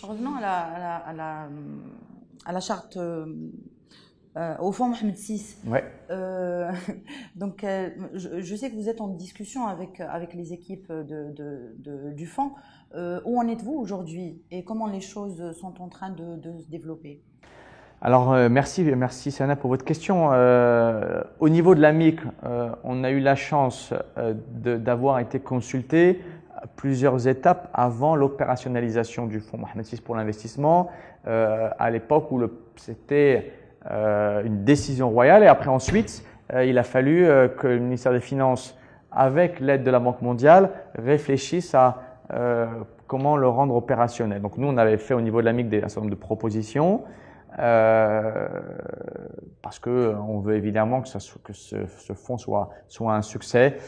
Revenons à la charte, au fonds Mohamed VI. Ouais. Donc, je sais que vous êtes en discussion avec les équipes du fonds. Où en êtes-vous aujourd'hui et comment les choses sont en train de se développer? Alors, merci Sana pour votre question. Au niveau de l'AMIC, on a eu la chance d'avoir été consulté à plusieurs étapes avant l'opérationnalisation du fonds Mohamed VI pour l'investissement, à l'époque où c'était une décision royale et après ensuite, il a fallu que le ministère des Finances, avec l'aide de la Banque mondiale, réfléchisse à comment le rendre opérationnel. Donc nous, on avait fait au niveau de l'AMIC un certain nombre de propositions. Parce que on veut évidemment que ce fonds soit un succès.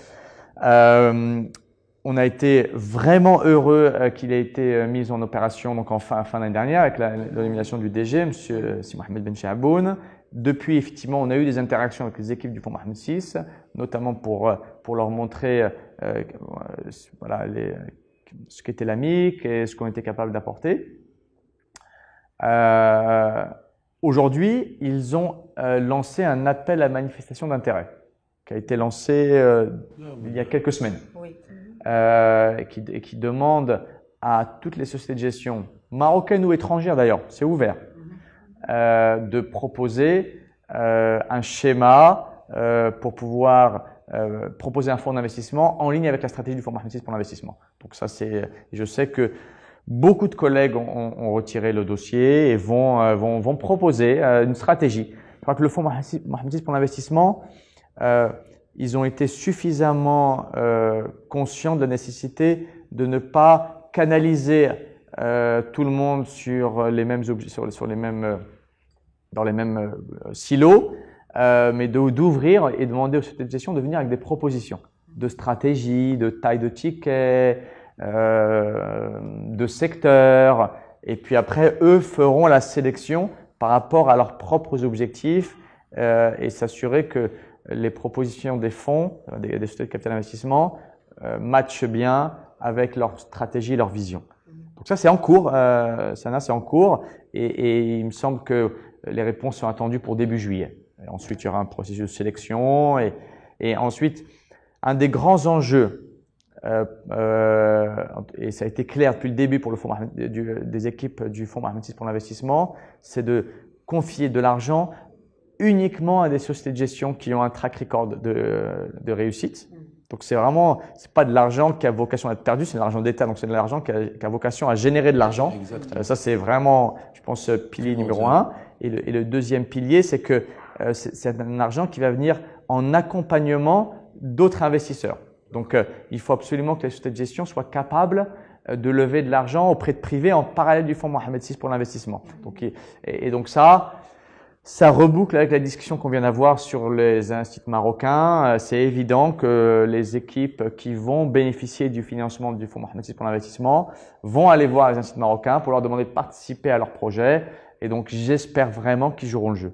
On a été vraiment heureux qu'il ait été mis en opération donc en fin d'année dernière avec la nomination du DG, Monsieur Si Mohamed Ben Chahaboun. Depuis, effectivement, on a eu des interactions avec les équipes du fonds Mohamed VI, notamment pour leur montrer voilà, ce qu'était l'AMIC et ce qu'on était capable d'apporter. Aujourd'hui, ils ont lancé un appel à manifestation d'intérêt qui a été lancé il y a quelques semaines Oui. et qui demande à toutes les sociétés de gestion, marocaines ou étrangères d'ailleurs, c'est ouvert, de proposer un schéma pour pouvoir proposer un fonds d'investissement en ligne avec la stratégie du fonds Mohamed VI pour l'investissement. Donc ça, je sais que beaucoup de collègues ont retiré le dossier et vont proposer une stratégie. Je crois que le fonds Mohamed VI pour l'investissement, ils ont été suffisamment conscients de la nécessité de ne pas canaliser tout le monde sur les mêmes objets, dans les mêmes silos, mais d'ouvrir et demander aux sociétés de gestion de venir avec des propositions de stratégie, de taille de ticket, de secteur, et puis après eux feront la sélection par rapport à leurs propres objectifs et s'assurer que les propositions des fonds, des sociétés de capital investissement matchent bien avec leur stratégie et leur vision. Donc ça c'est en cours, Sana, c'est en cours et il me semble que les réponses sont attendues pour début juillet. Et ensuite il y aura un processus de sélection et ensuite un des grands enjeux et ça a été clair depuis le début pour le fonds des équipes du fonds Mohamed VI pour l'investissement, c'est de confier de l'argent uniquement à des sociétés de gestion qui ont un track record de réussite. Donc c'est pas de l'argent qui a vocation à être perdu, c'est de l'argent d'État, donc c'est de l'argent qui a vocation à générer de l'argent. Ça c'est vraiment, je pense, pilier numéro 1. Et le deuxième pilier, c'est que c'est un argent qui va venir en accompagnement d'autres investisseurs. Donc, il faut absolument que les sociétés de gestion soient capables de lever de l'argent auprès de privés en parallèle du fonds Mohamed VI pour l'investissement. Donc, donc ça reboucle avec la discussion qu'on vient d'avoir sur les instituts marocains. C'est évident que les équipes qui vont bénéficier du financement du fonds Mohamed VI pour l'investissement vont aller voir les instituts marocains pour leur demander de participer à leur projet. Et donc, j'espère vraiment qu'ils joueront le jeu.